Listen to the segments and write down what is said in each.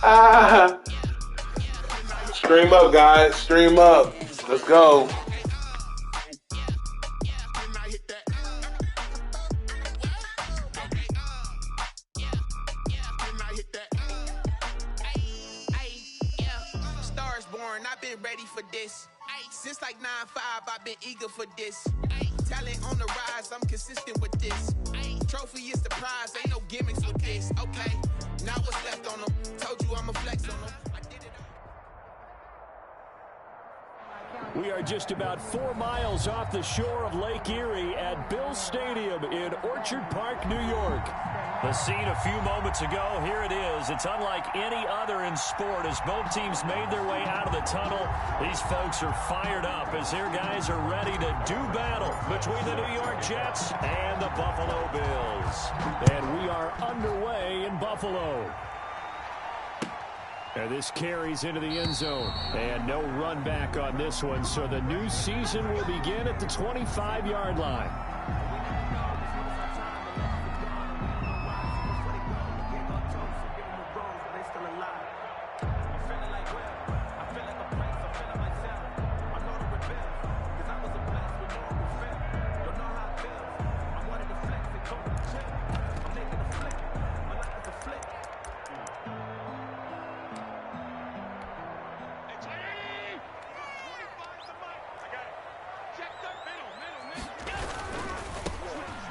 Ah. Stream up, guys. Stream up. Let's go. Stars born, I've been ready for this. Since like 9-5, I've been eager for this. Talent on the rise, I'm consistent with this. Trophy is the prize, ain't no gimmicks with this. Okay, now what's left on them? Told you I'ma flex on them. We are just about 4 miles off the shore of Lake Erie at Bill Stadium in Orchard Park, New York. The scene a few moments ago, here it is. It's unlike any other in sport as both teams made their way out of the tunnel. These folks are fired up as their guys are ready to do battle between the New York Jets and the Buffalo Bills. And we are underway in Buffalo. And this carries into the end zone. And no run back on this one. So the new season will begin at the 25-yard line.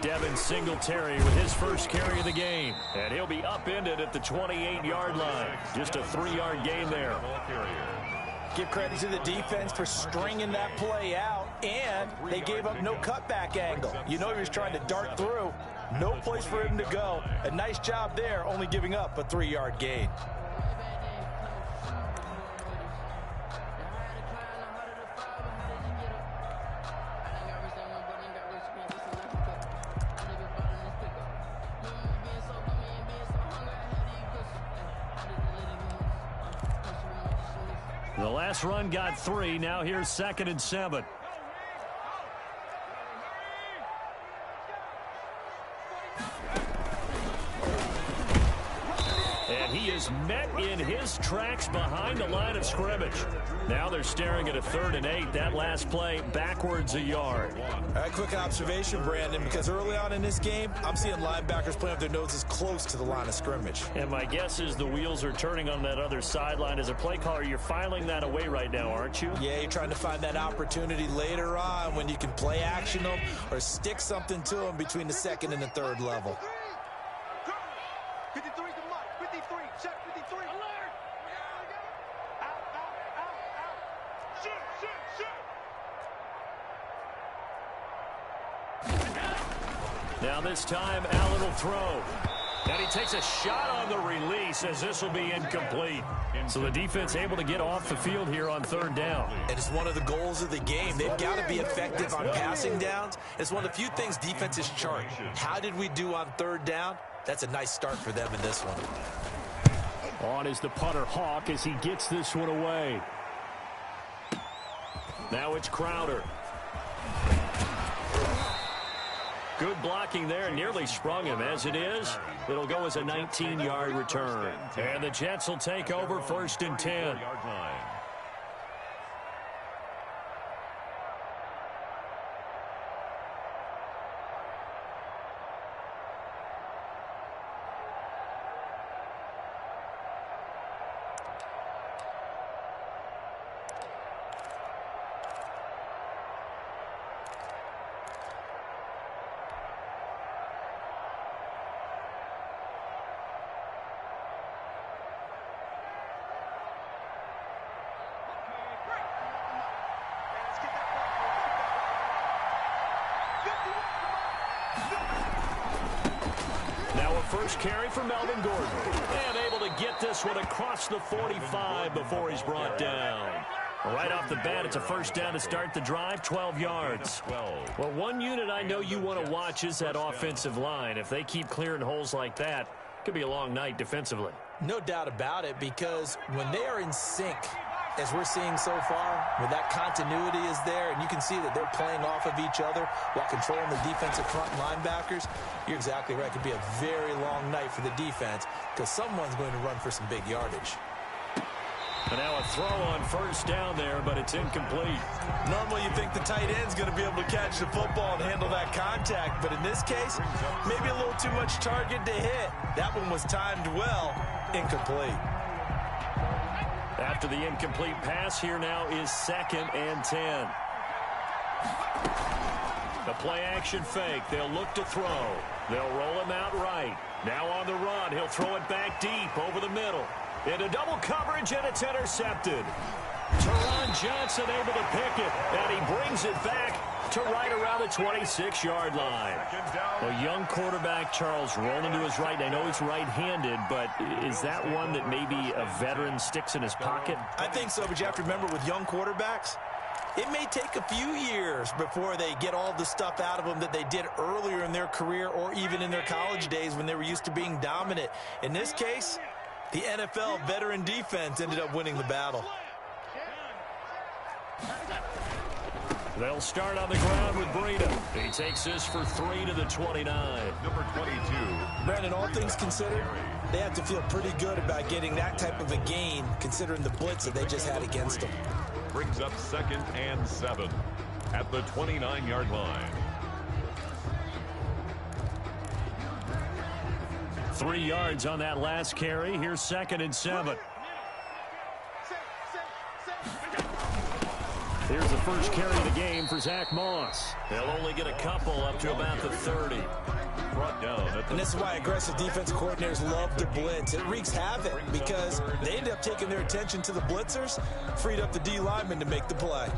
Devin Singletary with his first carry of the game. And he'll be upended at the 28-yard line. Just a 3-yard gain there. Give credit to the defense for stringing that play out, and they gave up no cutback angle. You know he was trying to dart through. No place for him to go. A nice job there, only giving up a 3-yard gain. The last run got 3. Now here's 2nd and 7. And he is met in his tracks behind the line of scrimmage. Now they're staring at a 3rd and 8. That last play backwards a yard. All right, quick observation, Brandon, because early on in this game, I'm seeing linebackers playing with their noses close to the line of scrimmage. And my guess is the wheels are turning on that other sideline. As a play caller, you're filing that away right now, aren't you? Yeah, you're trying to find that opportunity later on when you can play action them or stick something to them between the 2nd and the 3rd level. Now this time, Allen will throw. And he takes a shot on the release as this will be incomplete. So the defense able to get off the field here on 3rd down. And it's one of the goals of the game. They've got to be effective on passing downs. It's one of the few things defenses chart. How did we do on 3rd down? That's a nice start for them in this one. On is the punter Hawk as he gets this one away. Now it's Crowder. Good blocking there, nearly sprung him. As it is, it'll go as a 19-yard return. And the Jets will take over 1st and 10. First carry for Melvin Gordon. And able to get this one across the 45 before he's brought down. Right off the bat, it's a 1st down to start the drive, 12 yards. Well, one unit I know you want to watch is that offensive line. If they keep clearing holes like that, it could be a long night defensively. No doubt about it, because when they are in sync, as we're seeing so far, where that continuity is there, and you can see that they're playing off of each other while controlling the defensive front linebackers, you're exactly right. It could be a very long night for the defense because someone's going to run for some big yardage. And now a throw on first down there, but it's incomplete. Normally you think the tight end's going to be able to catch the football and handle that contact, but in this case, maybe a little too much target to hit. That one was timed well, incomplete. After the incomplete pass, here now is 2nd and 10. The play-action fake. They'll look to throw. They'll roll him out right. Now on the run. He'll throw it back deep over the middle. Into double coverage, and it's intercepted. Teron Johnson able to pick it, and he brings it back to right around the 26-yard line. A young quarterback, Charles, rolling to his right. I know he's right-handed, but is that one that maybe a veteran sticks in his pocket? I think so, but you have to remember with young quarterbacks, it may take a few years before they get all the stuff out of them that they did earlier in their career or even in their college days when they were used to being dominant. In this case, the NFL veteran defense ended up winning the battle. They'll start on the ground with Breida. He takes this for 3 to the 29. Number 22. Brandon, all things considered, they have to feel pretty good about getting that type of a gain considering the blitz that they just had against them. Brings up 2nd and 7 at the 29-yard line. 3 yards on that last carry. Here's 2nd and 7. Here's the first carry of the game for Zach Moss. They'll only get a couple up to about the 30. Brought down at the and this is why aggressive defensive coordinators love to blitz. It wreaks havoc because they end up taking their attention to the blitzers, freed up the D lineman to make the play.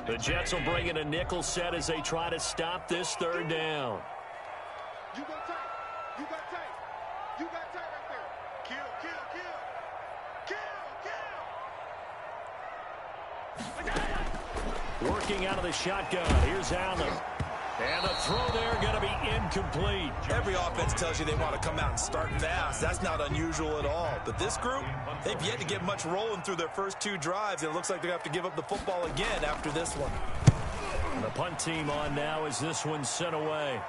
The Jets will bring in a nickel set as they try to stop this 3rd down. You got tight. You got tight. You got tight right there. Kill, kill, kill. Kill, kill. Working out of the shotgun. Here's Allen. And the throw there going to be incomplete. Every offense tells you they want to come out and start fast. That's not unusual at all. But this group, they've yet to get much rolling through their first 2 drives. It looks like they have to give up the football again after this one. And the punt team on now as this one's sent away.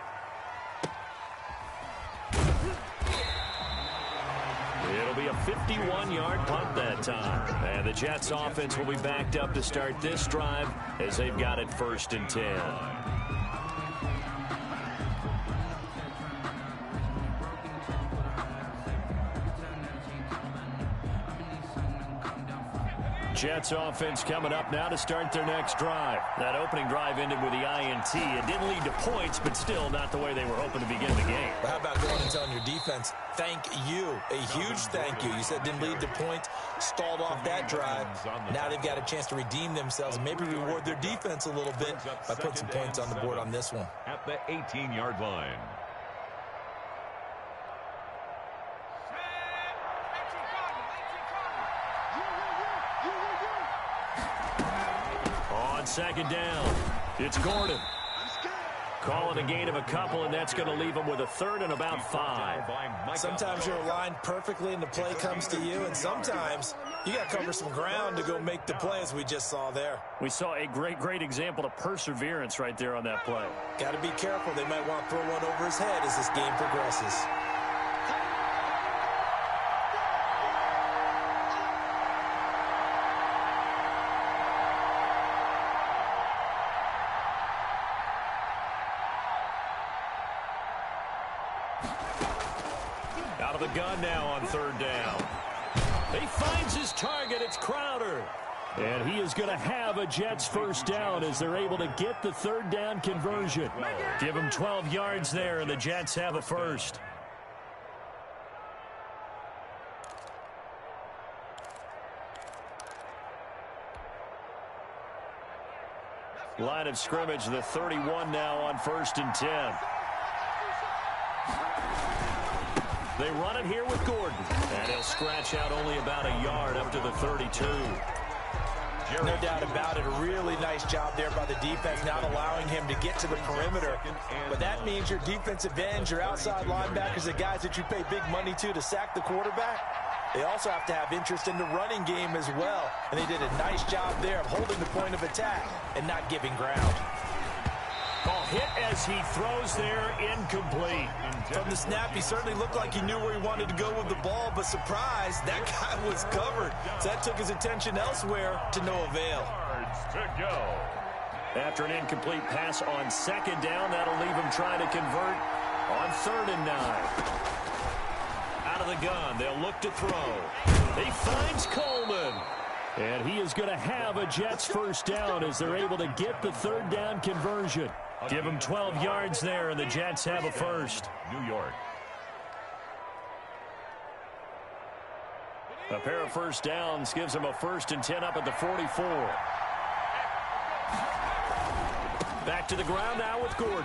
It'll be a 51-yard punt that time. And the Jets offense will be backed up to start this drive as they've got it 1st and 10. Jets offense coming up now to start their next drive. That opening drive ended with the INT. It didn't lead to points, but still not the way they were hoping to begin the game. But how about going and telling your defense, thank you, a huge thank you. You said it didn't lead to points, stalled off that drive. Now they've got a chance to redeem themselves and maybe reward their defense a little bit by putting some points on the board on this one. At the 18-yard line. On 2nd down, it's Gordon. Calling a gain of a couple, and that's going to leave them with a 3rd and about 5. Sometimes you're aligned perfectly and the play comes to you, and sometimes you got to cover some ground to go make the play, as we just saw there. We saw a great example of perseverance right there on that play. Got to be careful. They might want to throw one over his head as this game progresses. Out of the gun now on 3rd down. He finds his target. It's Crowder. And he is going to have a Jets 1st down as they're able to get the 3rd down conversion. Give him 12 yards there, and the Jets have a 1st. Line of scrimmage, the 31 now on 1st and 10. They run it here with Gordon. And he'll scratch out only about a yard up to the 32. No doubt about it. A really nice job there by the defense, not allowing him to get to the perimeter. But that means your defensive ends, your outside linebackers, the guys that you pay big money to sack the quarterback, they also have to have interest in the running game as well. And they did a nice job there of holding the point of attack and not giving ground. Ball hit as he throws there, incomplete. From the snap, he certainly looked like he knew where he wanted to go with the ball, but surprise, that guy was covered. So that took his attention elsewhere to no avail. To go. After an incomplete pass on second down, that'll leave him trying to convert on 3rd and 9. Out of the gun, they'll look to throw. He finds Coleman. And he is going to have a Jets first down as they're able to get the 3rd down conversion. Give him 12 yards there, and the Jets have a first. New York. A pair of first downs gives him a 1st and 10 up at the 44. Back to the ground now with Gordon.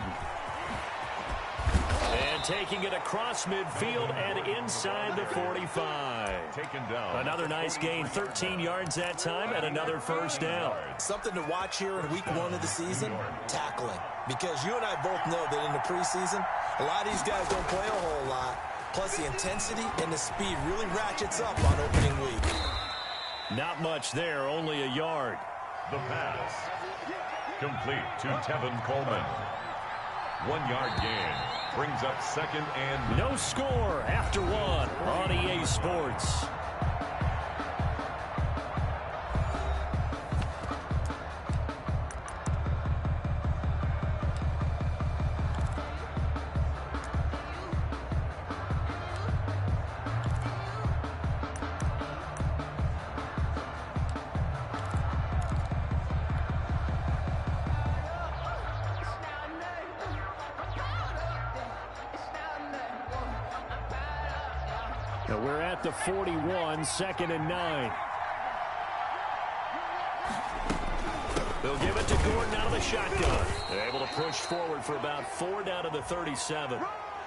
And taking it across midfield and inside the 45. Taken down. Another nice gain, 13 yards that time, and another first down. Something to watch here in week 1 of the season, tackling. Because you and I both know that in the preseason, a lot of these guys don't play a whole lot. Plus the intensity and the speed really ratchets up on opening week. Not much there, only a yard. The pass. Complete to Tevin Coleman. 1 yard gain. Brings up 2nd and... No score after 1 on EA Sports. Now we're at the 41, 2nd and 9. They'll give it to Gordon out of the shotgun. They're able to push forward for about 4 down to the 37.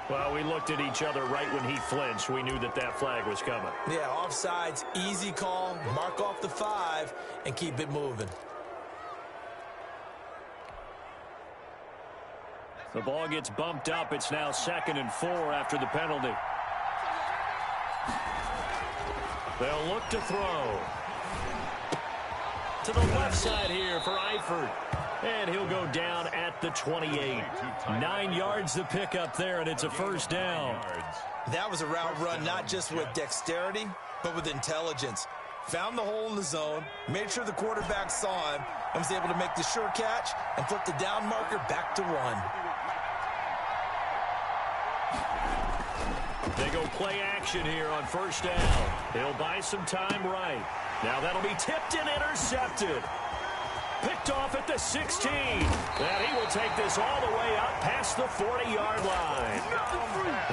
Well, we looked at each other right when he flinched. We knew that that flag was coming. Yeah, offsides, easy call, mark off the 5, and keep it moving. The ball gets bumped up. It's now 2nd and 4 after the penalty. They'll look to throw. To the left side here for Eifert. And he'll go down at the 28. 9 yards the pickup there, and it's a first down. That was a route run not just with dexterity, but with intelligence. Found the hole in the zone, made sure the quarterback saw him, and was able to make the sure catch and flip the down marker back to 1. They go play action here on first down. He'll buy some time right. Now that'll be tipped and intercepted. Picked off at the 16. And he will take this all the way up past the 40-yard line.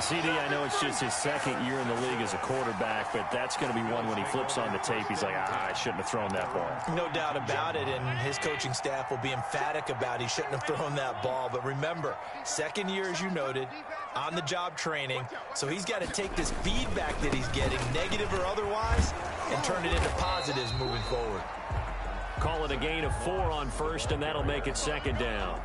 CD, I know it's just his 2nd year in the league as a quarterback, but that's going to be one when he flips on the tape. He's like, I shouldn't have thrown that ball. No doubt about it, and his coaching staff will be emphatic about he shouldn't have thrown that ball. But remember, 2nd year, as you noted, on-the-job training, so he's got to take this feedback that he's getting, negative or otherwise, and turn it into positives moving forward. Call it a gain of 4 on first, and that'll make it 2nd down.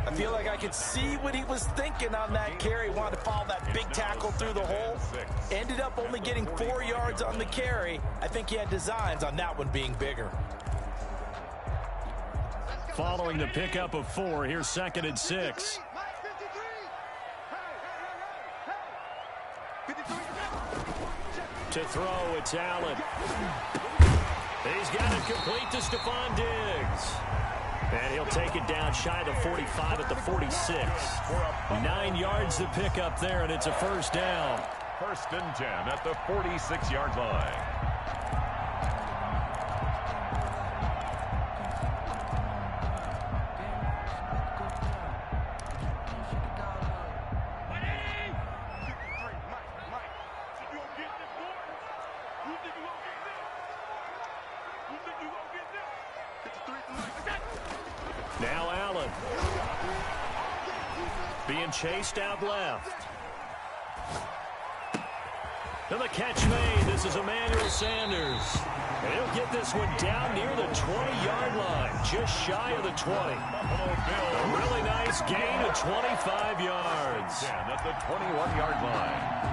I feel like I could see what he was thinking on that carry. Wanted to follow that big tackle through the hole. Ended up only getting 4 yards on the carry. I think he had designs on that one being bigger. Following the pickup of 4, here's 2nd and 6. To throw, it's Allen. He's got it complete to Stephon Diggs. And he'll take it down shy of the 45 at the 46. 9 yards to pick up there, and it's a first down. 1st and 10 at the 46-yard line. Now Allen. Being chased out left. And the catch made. This is Emmanuel Sanders. And he'll get this one down near the 20-yard line, just shy of the 20. A really nice gain of 25 yards. At the 21-yard line.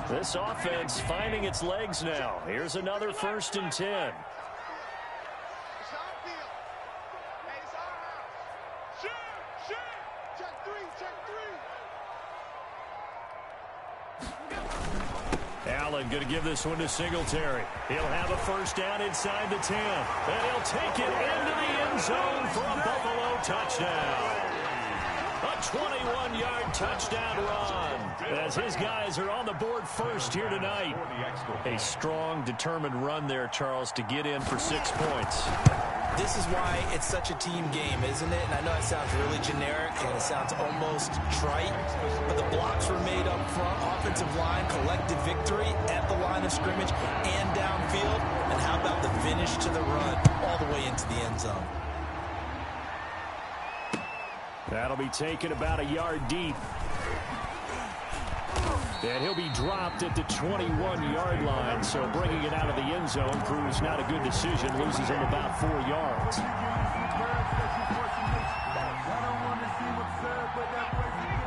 This offense finding its legs now. Here's another 1st and 10. Allen going to give this one to Singletary. He'll have a 1st down inside the 10. And he'll take it into the end zone for a Buffalo touchdown. A 21-yard touchdown run as his guys are on the board first here tonight. A strong, determined run there, Charles, to get in for 6 points. This is why it's such a team game, isn't it? And I know it sounds really generic and it sounds almost trite, but the blocks were made up front. Offensive line collected victory at the line of scrimmage and downfield. And how about the finish to the run all the way into the end zone? That'll be taken about a yard deep. And he'll be dropped at the 21-yard line, so bringing it out of the end zone proves not a good decision, loses him about 4 yards.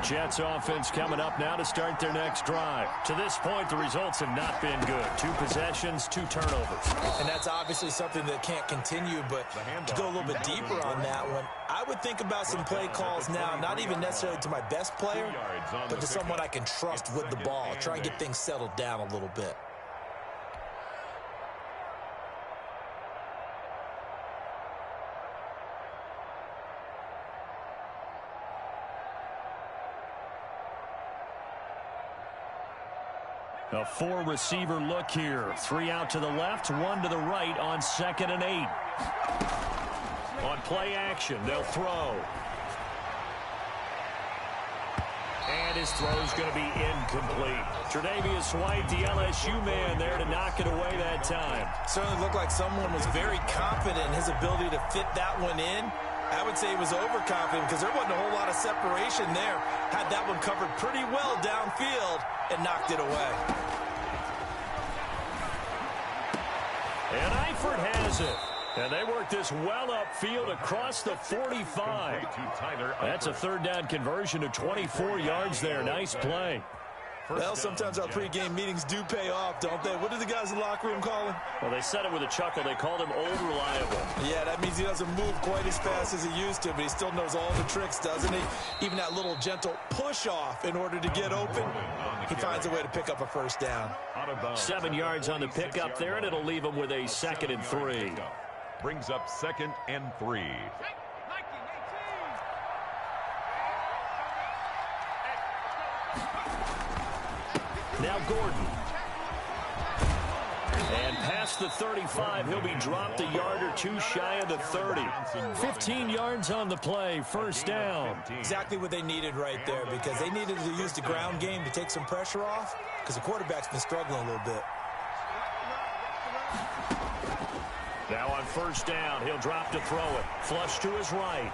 Jets offense coming up now to start their next drive. To this point, the results have not been good. 2 possessions, 2 turnovers. And that's obviously something that can't continue, but to go a little bit deeper on that one, I would think about some play calls now, not even necessarily to my best player, but to someone I can trust with the ball. Try and get things settled down a little bit. A 4-receiver look here. 3 out to the left, 1 to the right on 2nd and 8. On play action, they'll throw. And his throw's going to be incomplete. Tre'Davious White, the LSU man, there to knock it away that time. Certainly looked like someone was very confident in his ability to fit that one in. I would say he was overconfident because there wasn't a whole lot of separation there. Had that one covered pretty well downfield and knocked it away. And Eifert has it. And they work this well upfield across the 45. That's a 3rd down conversion to 24 yards there. Nice play. Well, sometimes our pregame meetings do pay off, don't they? What do the guys in the locker room call him? Well, they said it with a chuckle. They called him Old Reliable. Yeah, that means he doesn't move quite as fast as he used to, but he still knows all the tricks, doesn't he? Even that little gentle push-off in order to get open, he finds a way to pick up a 1st down. 7 yards on the pickup there, and it'll leave him with a 2nd and 3. Brings up 2nd and 3. Now Gordon. And past the 35, he'll be dropped a yard or 2 shy of the 30. 15 yards on the play, 1st down. Exactly what they needed right there, because they needed to use the ground game to take some pressure off, because the quarterback's been struggling a little bit. Now on 1st down, he'll drop to throw it. Flush to his right.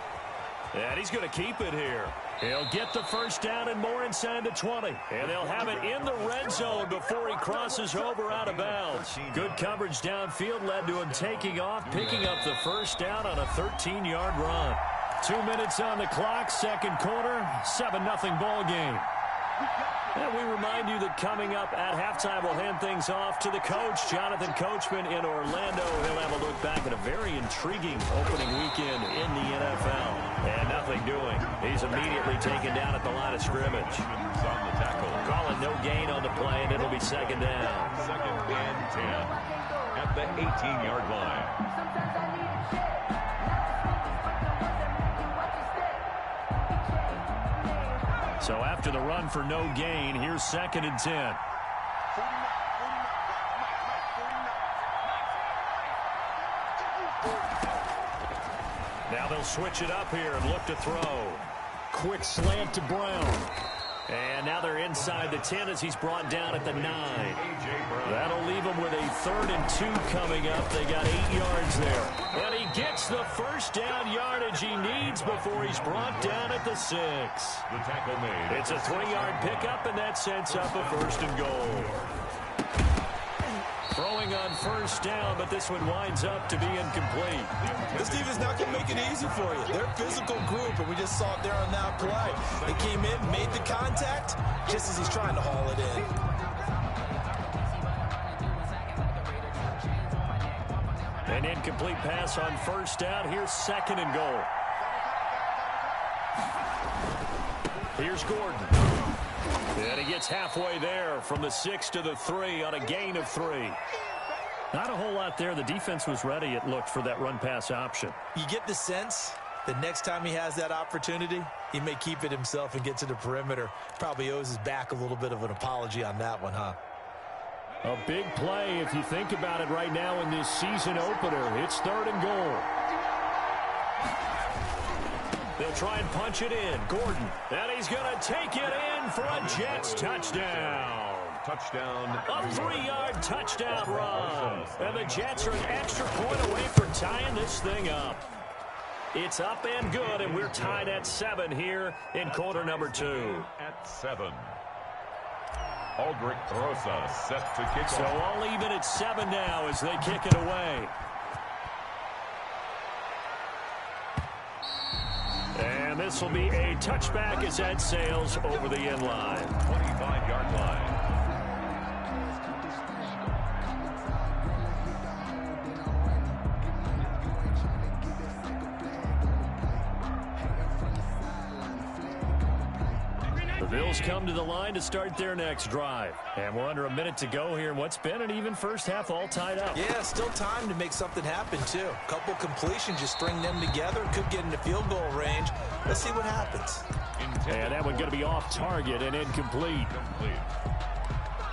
And he's going to keep it here. He'll get the 1st down and more inside the 20. And they'll have it in the red zone before he crosses over out of bounds. Good coverage downfield led to him taking off, picking up the 1st down on a 13-yard run. 2 minutes on the clock, 2nd quarter, 7-0 ball game. And we remind you that coming up at halftime, we'll hand things off to the coach, Jonathan Coachman in Orlando. He'll have a look back at a very intriguing opening weekend in the NFL. And nothing doing. He's immediately taken down at the line of scrimmage. On the tackle. Calling no gain on the play, and it'll be 2nd down. 2nd and 10 at the 18-yard line. So after the run for no gain, here's 2nd and 10. Now they'll switch it up here and look to throw. Quick slant to Brown. And now they're inside the 10 as he's brought down at the 9. That'll leave them with a 3rd and 2 coming up. They got 8 yards there. And he gets the first down yardage he needs before he's brought down at the 6. The tackle made. It's a 3-yard pickup, and that sets up a 1st and goal. Throwing on 1st down, but this one winds up to be incomplete. This defense not going to make it easy for you. They're a physical group, and we just saw it there on that play. They came in, made the contact, just as he's trying to haul it in. An incomplete pass on 1st down. Here's 2nd and goal. Here's Gordon. And he gets halfway there from the 6 to the 3 on a gain of 3. Not a whole lot there. The defense was ready, it looked, for that run-pass option. You get the sense that next time he has that opportunity, he may keep it himself and get to the perimeter. Probably owes his back a little bit of an apology on that one, huh? A big play if you think about it right now in this season opener. It's 3rd and goal. They'll try and punch it in. Gordon. And he's going to take it in for a Jets touchdown. Touchdown. A 3-yard touchdown run. And the Jets are an extra point away from tying this thing up. It's up and good, and we're tied at 7 here in quarter number 2. At 7. Aldrich Rosa set to kick so off. All even at 7 now as they kick it away. And this will be a touchback as that sails over the end line. 25-yard line. The Bills come to the line to start their next drive. And we're under a minute to go here in what's been an even first half, all tied up. Yeah, still time to make something happen, too. A couple completions, just string them together. Could get into field goal range. Let's see what happens. And that one going to be off target and incomplete.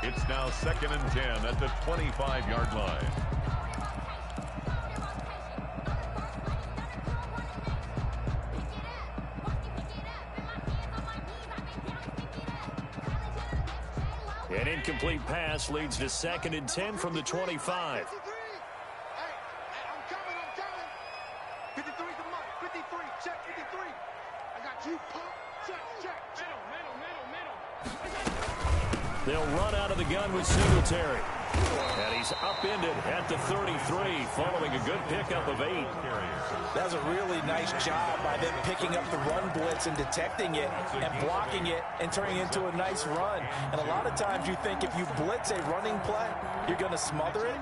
It's now 2nd and 10 at the 25-yard line. An incomplete pass leads to 2nd and 10 from the 25. Hey, I'm coming. 53's the mark. 53. Check 53. I got you, pump. Check. Middle. They'll run out of the gun with Singletary. And he's upended at the 33, following a good pickup of 8. That's a really nice job by them picking up the run blitz and detecting it and blocking it and turning it into a nice run. And a lot of times you think if you blitz a running play, you're going to smother it.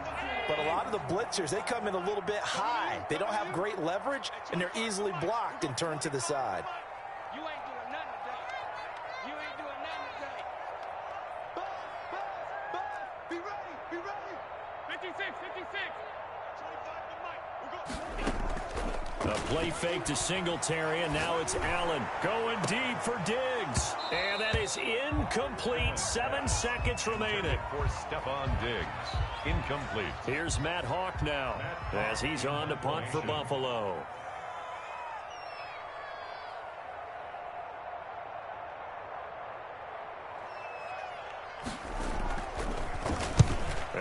But a lot of the blitzers, they come in a little bit high. They don't have great leverage, and they're easily blocked and turned to the side. You ain't doing nothing today. Buzz. Be ready. 56. 25 to Mike. We're going. A play fake to Singletary, and now it's Allen going deep for Diggs. And that is incomplete. 7 seconds remaining. For Stephon Diggs. Incomplete. Here's Matt Hawk now as he's on to punt for Buffalo.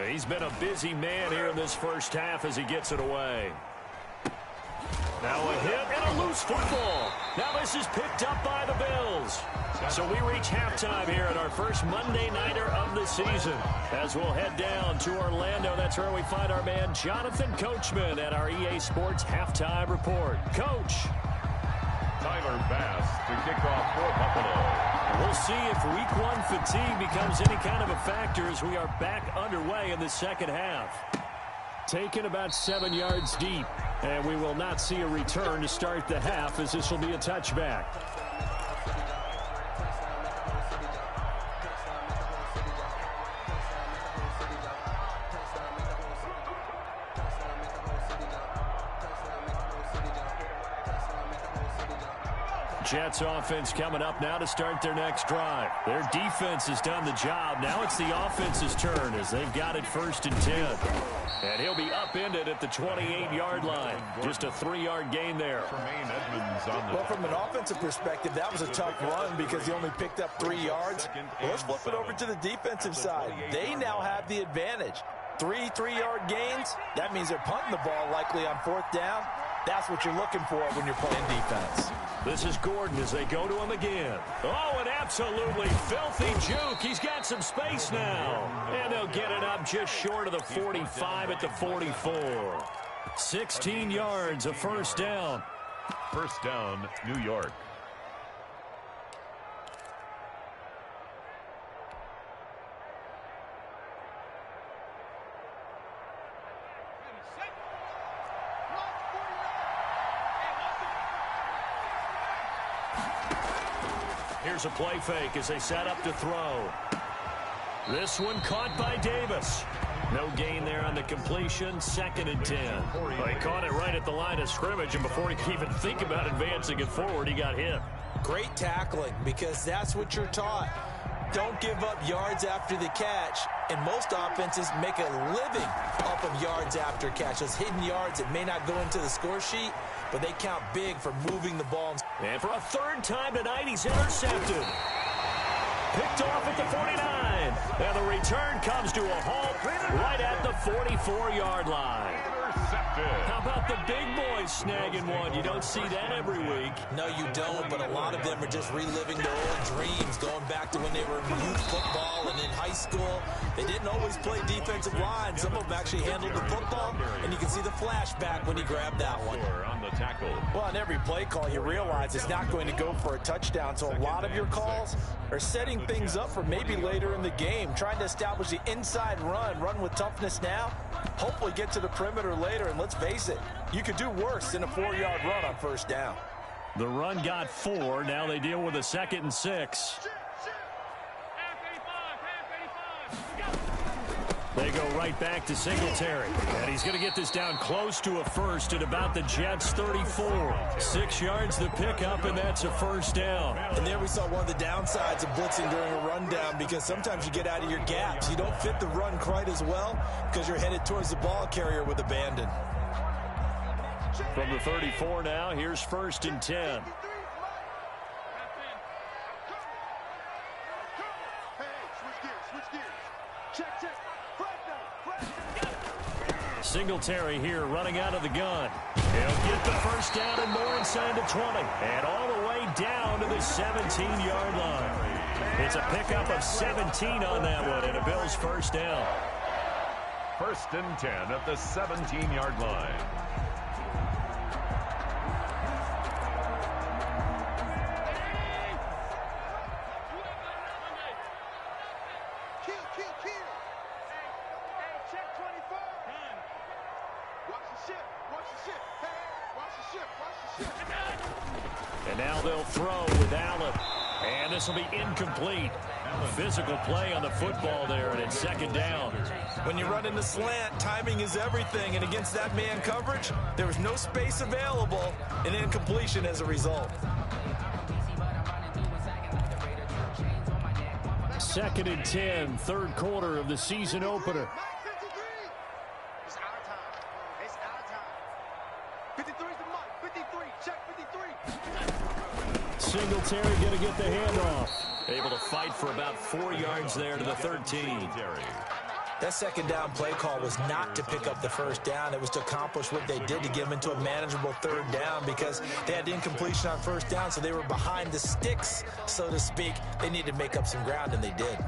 He's been a busy man here in this first half as he gets it away. Now a hit and a loose football. Now this is picked up by the Bills. So we reach halftime here at our first Monday Nighter of the season. As we'll head down to Orlando, that's where we find our man Jonathan Coachman at our EA Sports Halftime Report. Coach. Tyler Bass to kick off for Buffalo. We'll see if week 1 fatigue becomes any kind of a factor as we are back underway in the second half. Taken about 7 yards deep, and we will not see a return to start the half as this will be a touchback. Jets offense coming up now to start their next drive. Their defense has done the job. Now it's the offense's turn as they've got it 1st and 10. And he'll be upended at the 28-yard line. Just a 3-yard gain there. Well, from an offensive perspective, that was a tough run because he only picked up 3 yards. Well, let's flip it over to the defensive side. They now have the advantage. 3 3-yard gains. That means they're punting the ball likely on 4th down. That's what you're looking for when you're playing defense. This is Gordon as they go to him again. Oh, an absolutely filthy juke. He's got some space now. And they'll get it up just short of the 45 at the 44. 16 yards, a first down. First down, New York. Here's a play fake as they set up to throw. This one caught by Davis. No gain there on the completion. 2nd and 10. Well, he caught it right at the line of scrimmage, and before he could even think about advancing it forward, he got hit. Great tackling, because that's what you're taught. Don't give up yards after the catch, and most offenses make a living off of yards after catch. Those hidden yards that may not go into the score sheet, but they count big for moving the ball. And for a 3rd time tonight, he's intercepted. Picked off at the 49. And the return comes to a halt right at the 44-yard line. How about the big boys snagging one? You don't see that every week. No, you don't, but a lot of them are just reliving their old dreams, going back to when they were in youth football and in high school. They didn't always play defensive line. Some of them actually handled the football, and you can see the flashback when he grabbed that one. On the tackle. Well, on every play call, you realize it's not going to go for a touchdown, so a lot of your calls are setting things up for maybe later in the game, trying to establish the inside run with toughness now, hopefully get to the perimeter later, and let's face it, you could do worse than a 4-yard run on first down. The run got 4. Now they deal with a 2nd and 6. They go right back to Singletary. And he's going to get this down close to a first at about the Jets' 34. 6 yards the pickup, and that's a first down. And there we saw one of the downsides of blitzing during a rundown, because sometimes you get out of your gaps. You don't fit the run quite as well because you're headed towards the ball carrier with abandon. From the 34 now, here's 1st and 10. Singletary here running out of the gun. He'll get the first down and more inside the 20. And all the way down to the 17-yard line. It's a pickup of 17 on that one and a Bills first down. 1st and 10 at the 17-yard line. And now they'll throw with Allen. And this will be incomplete. Physical play on the football there, and it's 2nd down. When you run in the slant, timing is everything. And against that man coverage, there was no space available, and incompletion as a result. 2nd and 10, 3rd quarter of the season opener. Singletary going to get the handoff. Able to fight for about 4 yards there to the 13. That 2nd down play call was not to pick up the first down. It was to accomplish what they did, to get them into a manageable 3rd down, because they had incompletion on first down, so they were behind the sticks, so to speak. They needed to make up some ground, and they did.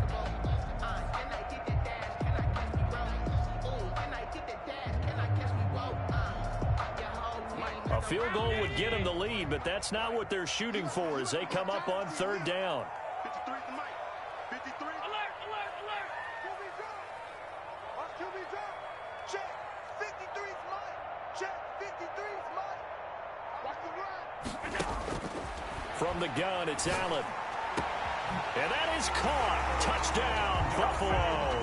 A field goal would get them the lead, but that's not what they're shooting for as they come up on 3rd down. 53 is Mike. 53. Alert, alert, alert. QB drop. Watch QB drop. Check. 53 is Mike. Check. 53 is Mike. Watch the run. From the gun, it's Allen. And that is caught. Touchdown, Buffalo.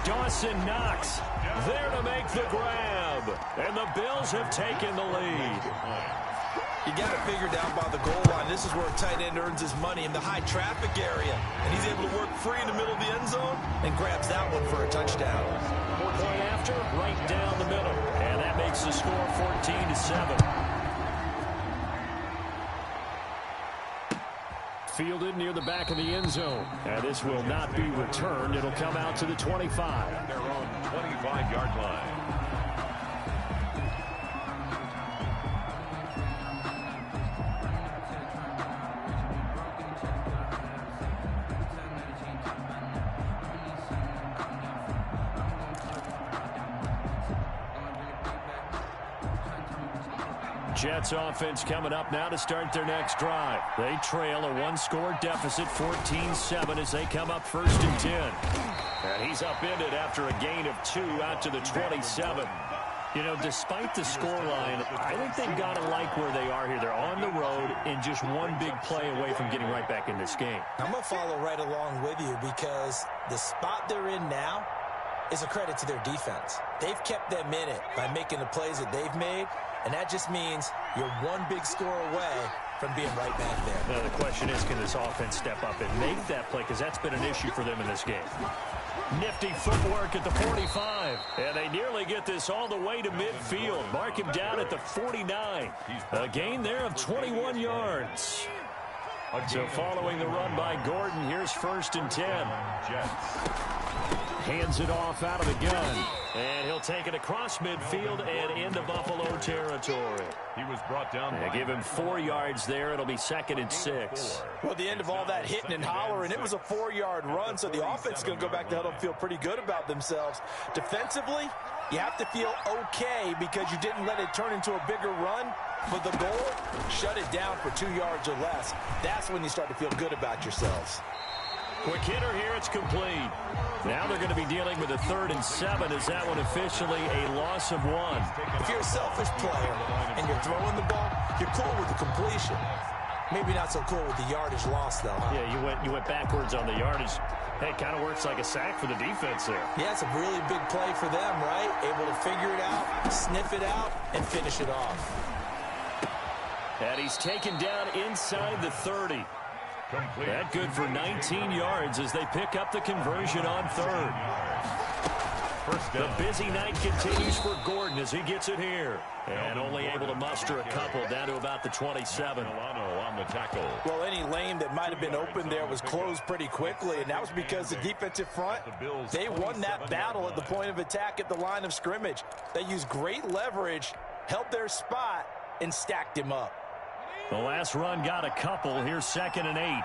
Dawson Knox there to make the grab. And the Bills have taken the lead. You got it figured out by the goal line. This is where a tight end earns his money, in the high traffic area. And he's able to work free in the middle of the end zone and grabs that one for a touchdown. 4-point after, right down the middle. And that makes the score 14-7. Fielded near the back of the end zone. And this will not be returned. It'll come out to the 25. Their own 25-yard line. Jets offense coming up now to start their next drive. They trail a one-score deficit, 14-7, as they come up 1st and 10. And he's upended after a gain of 2 out to the 27. You know, despite the scoreline, I think they've got to like where they are here. They're on the road and just one big play away from getting right back in this game. I'm going to follow right along with you because the spot they're in now is a credit to their defense. They've kept them in it by making the plays that they've made, and that just means you're one big score away from being right back there. Now, the question is, can this offense step up and make that play? Because that's been an issue for them in this game. Nifty footwork at the 45. And they nearly get this all the way to midfield. Mark him down at the 49. A gain there of 21 yards. So following the run by Gordon, here's 1st and 10. Jets. Hands it off out of the gun. And he'll take it across midfield and into Buffalo territory. He was brought down. They give him 4 yards there. It'll be 2nd and 6. Well, at the end of all that hitting and hollering, it was a 4-yard run, so the offense is going to go back to huddle and feel pretty good about themselves. Defensively, you have to feel okay because you didn't let it turn into a bigger run. But the goal, shut it down for 2 yards or less. That's when you start to feel good about yourselves. Quick hitter here, it's complete. Now they're going to be dealing with a 3rd and 7. Is that one officially a loss of 1? If you're a selfish player and you're throwing the ball, you're cool with the completion. Maybe not so cool with the yardage loss, though. Huh? Yeah, you went backwards on the yardage. Hey, it kind of works like a sack for the defense there. Yeah, it's a really big play for them, right? Able to figure it out, sniff it out, and finish it off. And he's taken down inside the 30. Complete. That good for 19 yards as they pick up the conversion on 3rd. The busy night continues for Gordon as he gets it here. And only able to muster a couple down to about the 27. Milano on the tackle. Well, any lane that might have been open there was closed pretty quickly, and that was because the defensive front, they won that battle at the point of attack at the line of scrimmage. They used great leverage, held their spot, and stacked him up. The last run got a couple. Here's 2nd and 8.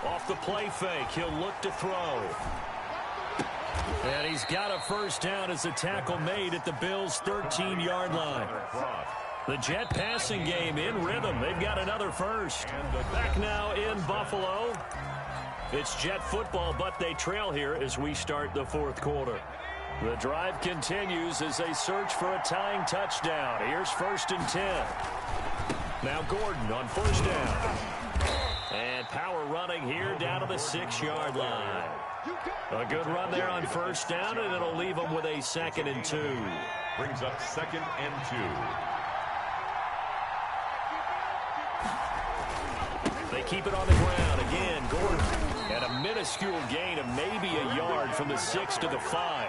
Off the play fake, he'll look to throw. And he's got a 1st down as the tackle made at the Bills' 13-yard line. The Jet passing game in rhythm. They've got another 1st. Back now in Buffalo. It's Jet football, but they trail here as we start the 4th quarter. The drive continues as they search for a tying touchdown. Here's 1st and 10. Now Gordon on 1st down. And power running here down to the 6-yard line. A good run there on 1st down, and it'll leave them with a 2nd and 2. Brings up 2nd and 2. They keep it on the ground. Again, Gordon at a minuscule gain of maybe a yard from the 6 to the 5.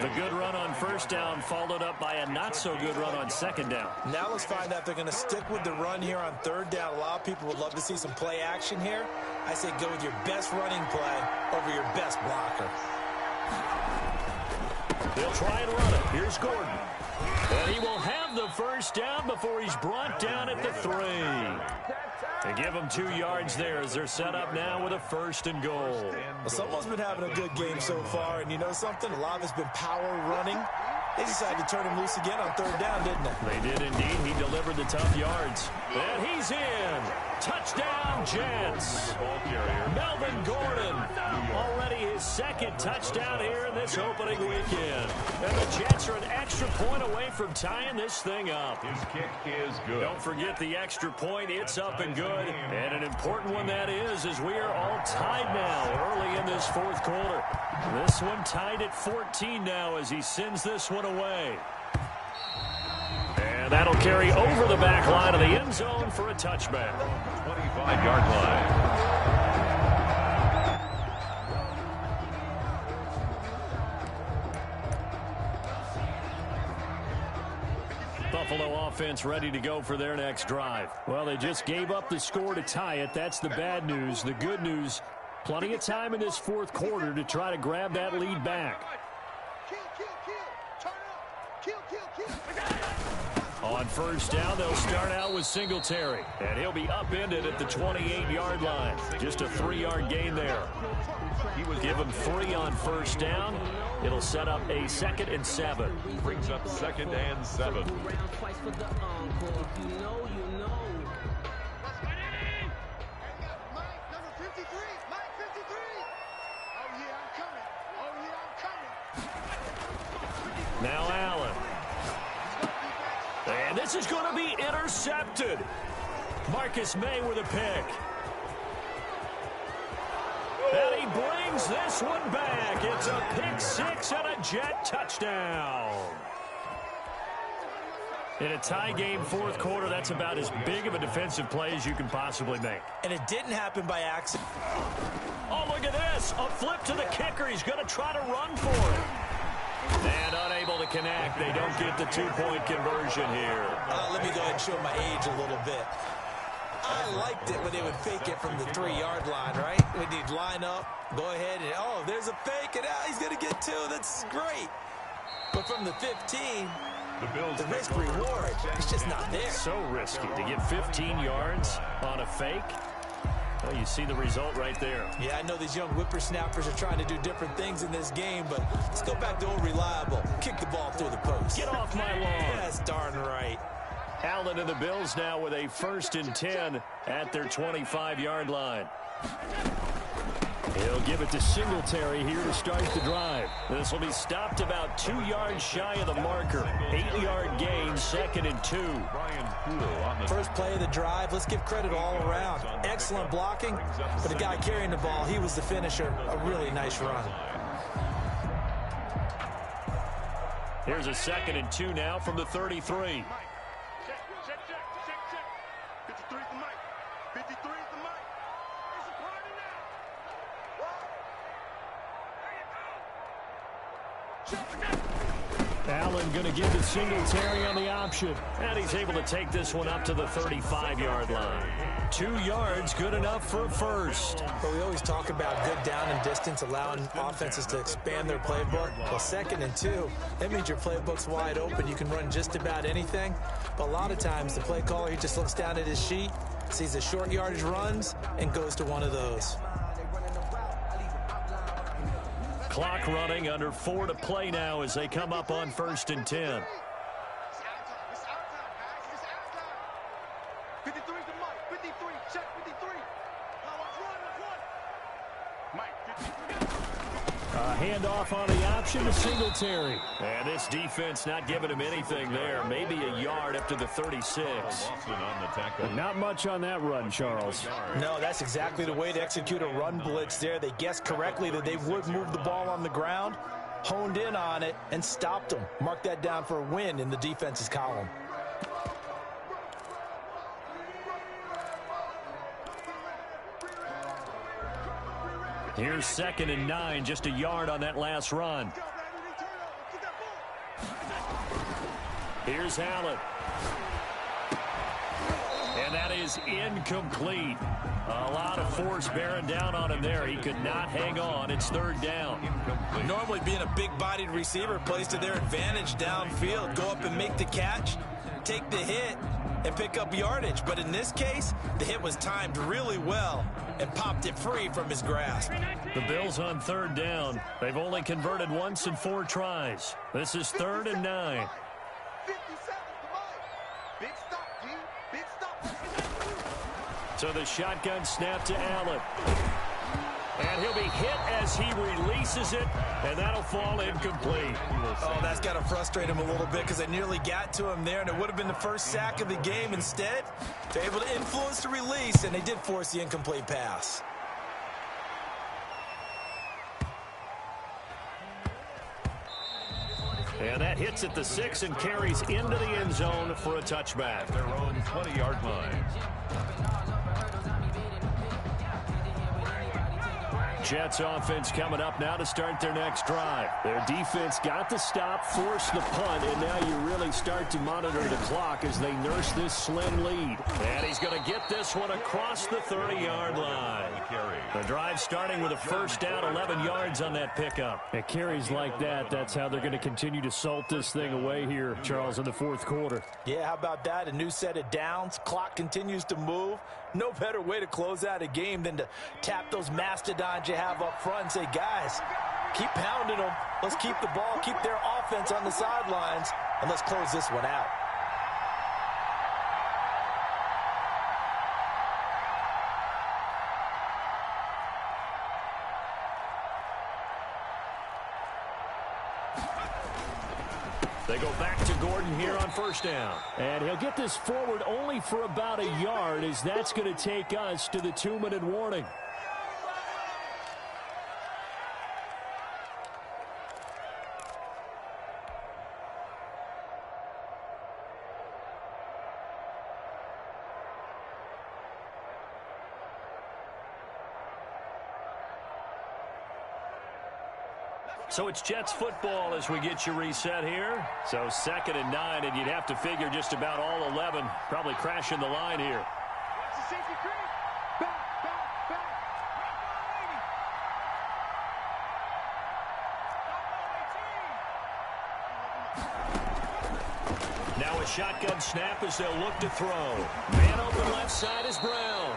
The good run on 1st down followed up by a not-so-good run on 2nd down. Now let's find out if they're going to stick with the run here on 3rd down. A lot of people would love to see some play action here. I say go with your best running play over your best blocker. They'll try and run it. Here's Gordon. And he will have the 1st down before he's brought down at the 3. They give him 2 yards there as they're set up now with a 1st and goal. Well, someone's been having a good game so far, and you know something? A lot of it's been power running. They decided to turn him loose again on 3rd down, didn't they? They did indeed. He delivered the tough yards. And he's in. Touchdown, Jets. Melvin Gordon. Already his 2nd touchdown here in this opening weekend. And the Jets are an extra point away from tying this thing up. His kick is good. Don't forget the extra point. It's up and good. And an important one that is, as we are all tied now early in this 4th quarter. This one tied at 14 now as he sends this one away. And that'll carry over the back line of the end zone for a touchback. 25-yard line. Buffalo offense ready to go for their next drive. Well, they just gave up the score to tie it. That's the bad news. The good news, plenty of time in this 4th quarter to try to grab that lead back. Kill, kill, kill. Turn up. Kill, kill, kill. On first down, they'll start out with Singletary, and he'll be upended at the 28-yard line. Just a 3-yard gain there. He would give him 3 on first down. It'll set up a 2nd and 7. Brings up 2nd and 7. Now Allen. And this is going to be intercepted. Marcus May with a pick. And he brings this one back. It's a pick 6 and a Jet touchdown. In a tie game, 4th quarter, that's about as big of a defensive play as you can possibly make. And it didn't happen by accident. Oh, look at this. A flip to the kicker. He's going to try to run for it. And unable to connect. They don't get the 2-point conversion here. Let me go ahead and show my age a little bit. I liked it when they would fake it from the 3-yard line, right? When they'd line up, go ahead, and, oh, there's a fake, and he's going to get 2. That's great. But from the 15, the risk-reward, it's just not there. So risky to get 15 yards on a fake. Well, you see the result right there. Yeah, I know these young whippersnappers are trying to do different things in this game, but let's go back to old reliable. Kick the ball through the post. Get off my lawn. That's darn right. Allen and the Bills now with a 1st and 10 at their 25-yard line. He'll give it to Singletary here to start the drive. This will be stopped about 2 yards shy of the marker. 8-yard gain, 2nd and 2. First play of the drive. Let's give credit all around. Excellent blocking, but the guy carrying the ball, he was the finisher. A really nice run. Here's a 2nd and 2 now from the 33. Allen going to give to Singletary on the option. And he's able to take this one up to the 35-yard line. 2 yards, good enough for a first. But we always talk about good down and distance, allowing offenses to expand their playbook. Well, 2nd and 2, that means your playbook's wide open. You can run just about anything. But a lot of times, the play caller, he just looks down at his sheet, sees the short yardage runs, and goes to one of those. Clock running, under 4 to play now as they come up on 1st and 10. Handoff on the option to Singletary. And this defense not giving him anything there. Maybe a yard up to the 36. Not much on that run, Charles. No, that's exactly the way to execute a run blitz there. They guessed correctly that they would move the ball on the ground, honed in on it, and stopped them. Mark that down for a win in the defense's column. Here's 2nd and 9, just a yard on that last run. Here's Allen. And that is incomplete. A lot of force bearing down on him there. He could not hang on. It's 3rd down. Normally being a big-bodied receiver plays to their advantage downfield. Go up and make the catch, take the hit, and pick up yardage. But in this case, the hit was timed really well and popped it free from his grasp. The Bills on 3rd down. They've only converted once in 4 tries. This is 3rd and 9. 57, come on. Big stop, D. Big stop. So the shotgun snap to Allen. And he'll be hit as he releases it, and that'll fall incomplete. Oh, that's got to frustrate him a little bit because they nearly got to him there, and it would have been the first sack of the game. Instead, they're able to influence the release, and they did force the incomplete pass. And that hits at the 6 and carries into the end zone for a touchback. Their own 20-yard line. Jets offense coming up now to start their next drive. Their defense got the stop, forced the punt, and now you really start to monitor the clock as they nurse this slim lead. And he's going to get this one across the 30-yard line. The drive starting with a first down, 11 yards on that pickup. And carries like that, that's how they're going to continue to salt this thing away here, Charles, in the fourth quarter. Yeah, how about that? A new set of downs. Clock continues to move. No better way to close out a game than to tap those mastodons you have up front and say, guys, keep pounding them. Let's keep the ball, keep their offense on the sidelines, and let's close this one out. They go back to Gordon here on first down. And he'll get this forward only for about a yard, as that's going to take us to the 2-minute warning. So it's Jets football as we get you reset here. So 2nd and 9, and you'd have to figure just about all 11 probably crashing the line here. Now a shotgun snap as they'll look to throw. Man open left side is Brown.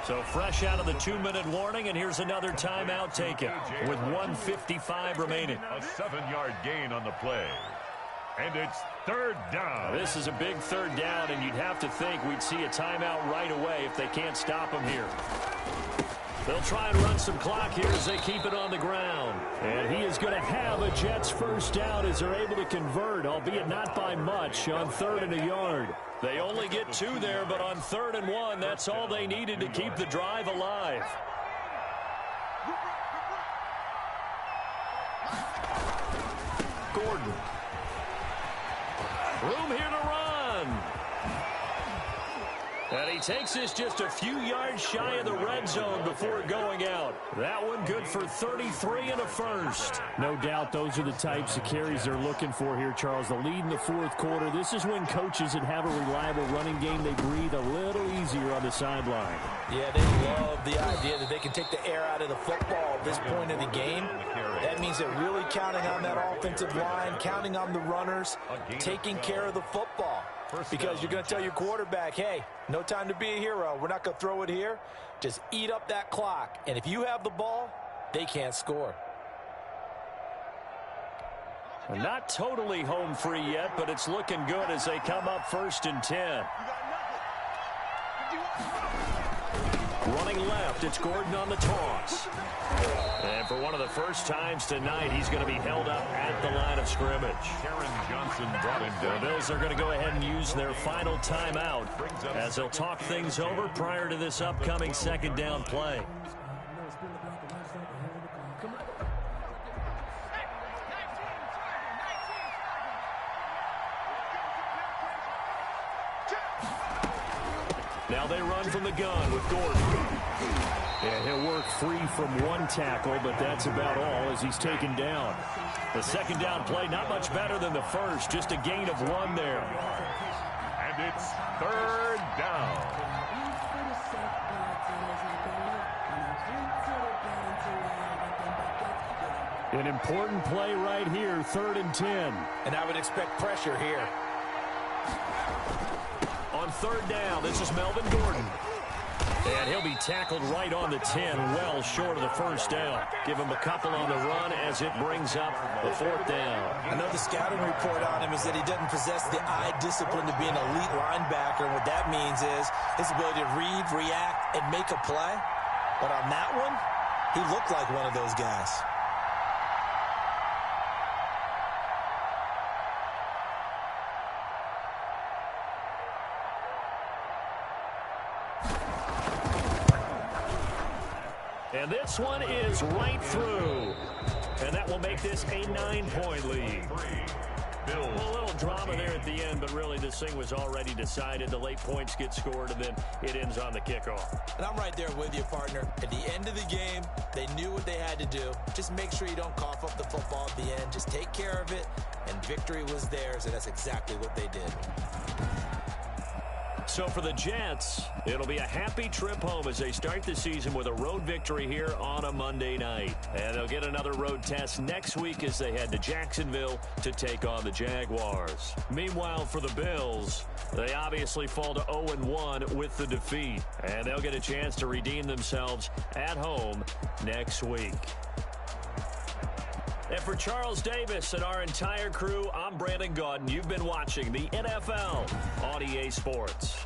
So fresh out of the 2-minute warning, and here's another timeout taken with 1:55 remaining. A 7-yard gain on the play. And it's 3rd down. This is a big 3rd down, and you'd have to think we'd see a timeout right away if they can't stop him here. They'll try and run some clock here as they keep it on the ground. And he is going to have a Jets first down as they're able to convert, albeit not by much, on 3rd and a yard. They only get 2 there, but on 3rd and 1, that's all they needed to keep the drive alive. Gordon. Room here to run. And he takes this just a few yards shy of the red zone before going out. That one good for 33 and a first. No doubt those are the types of carries they're looking for here, Charles. The lead in the fourth quarter. This is when coaches that have a reliable running game, they breathe a little easier on the sideline. Yeah, they love the idea that they can take the air out of the football at this point in the game. That means they're really counting on that offensive line, counting on the runners, taking care of the football. Because you're going to tell your quarterback, hey, no time to be a hero. We're not going to throw it here. Just eat up that clock. And if you have the ball, they can't score. Not totally home free yet, but it's looking good as they come up 1st and 10. Running left, it's Gordon on the toss. And for one of the first times tonight, he's going to be held up at the line of scrimmage. Karen Johnson brought him down. The Bills are going to go ahead and use their final timeout as they'll talk things over prior to this upcoming 2nd down play. Now they run from the gun with Gordon. And he'll work free from one tackle, but that's about all as he's taken down. The 2nd down play, not much better than the first, just a gain of 1 there. And it's 3rd down. An important play right here, 3rd and 10. And I would expect pressure here. On 3rd down, this is Melvin Gordon. And he'll be tackled right on the 10, well short of the first down. Give him a couple on the run as it brings up the 4th down. I know the scouting report on him is that he doesn't possess the eye discipline to be an elite linebacker. And what that means is his ability to read, react, and make a play. But on that one, he looked like one of those guys. And this one is right through. And that will make this a 9-point lead. Bills. Well, a little drama there at the end, but really this thing was already decided. The late points get scored, and then it ends on the kickoff. And I'm right there with you, partner. At the end of the game, they knew what they had to do. Just make sure you don't cough up the football at the end. Just take care of it, and victory was theirs, and that's exactly what they did. So for the Jets, it'll be a happy trip home as they start the season with a road victory here on a Monday night. And they'll get another road test next week as they head to Jacksonville to take on the Jaguars. Meanwhile, for the Bills, they obviously fall to 0-1 with the defeat. And they'll get a chance to redeem themselves at home next week. And for Charles Davis and our entire crew, I'm Brandon Gaudin. You've been watching the NFL on EA Sports.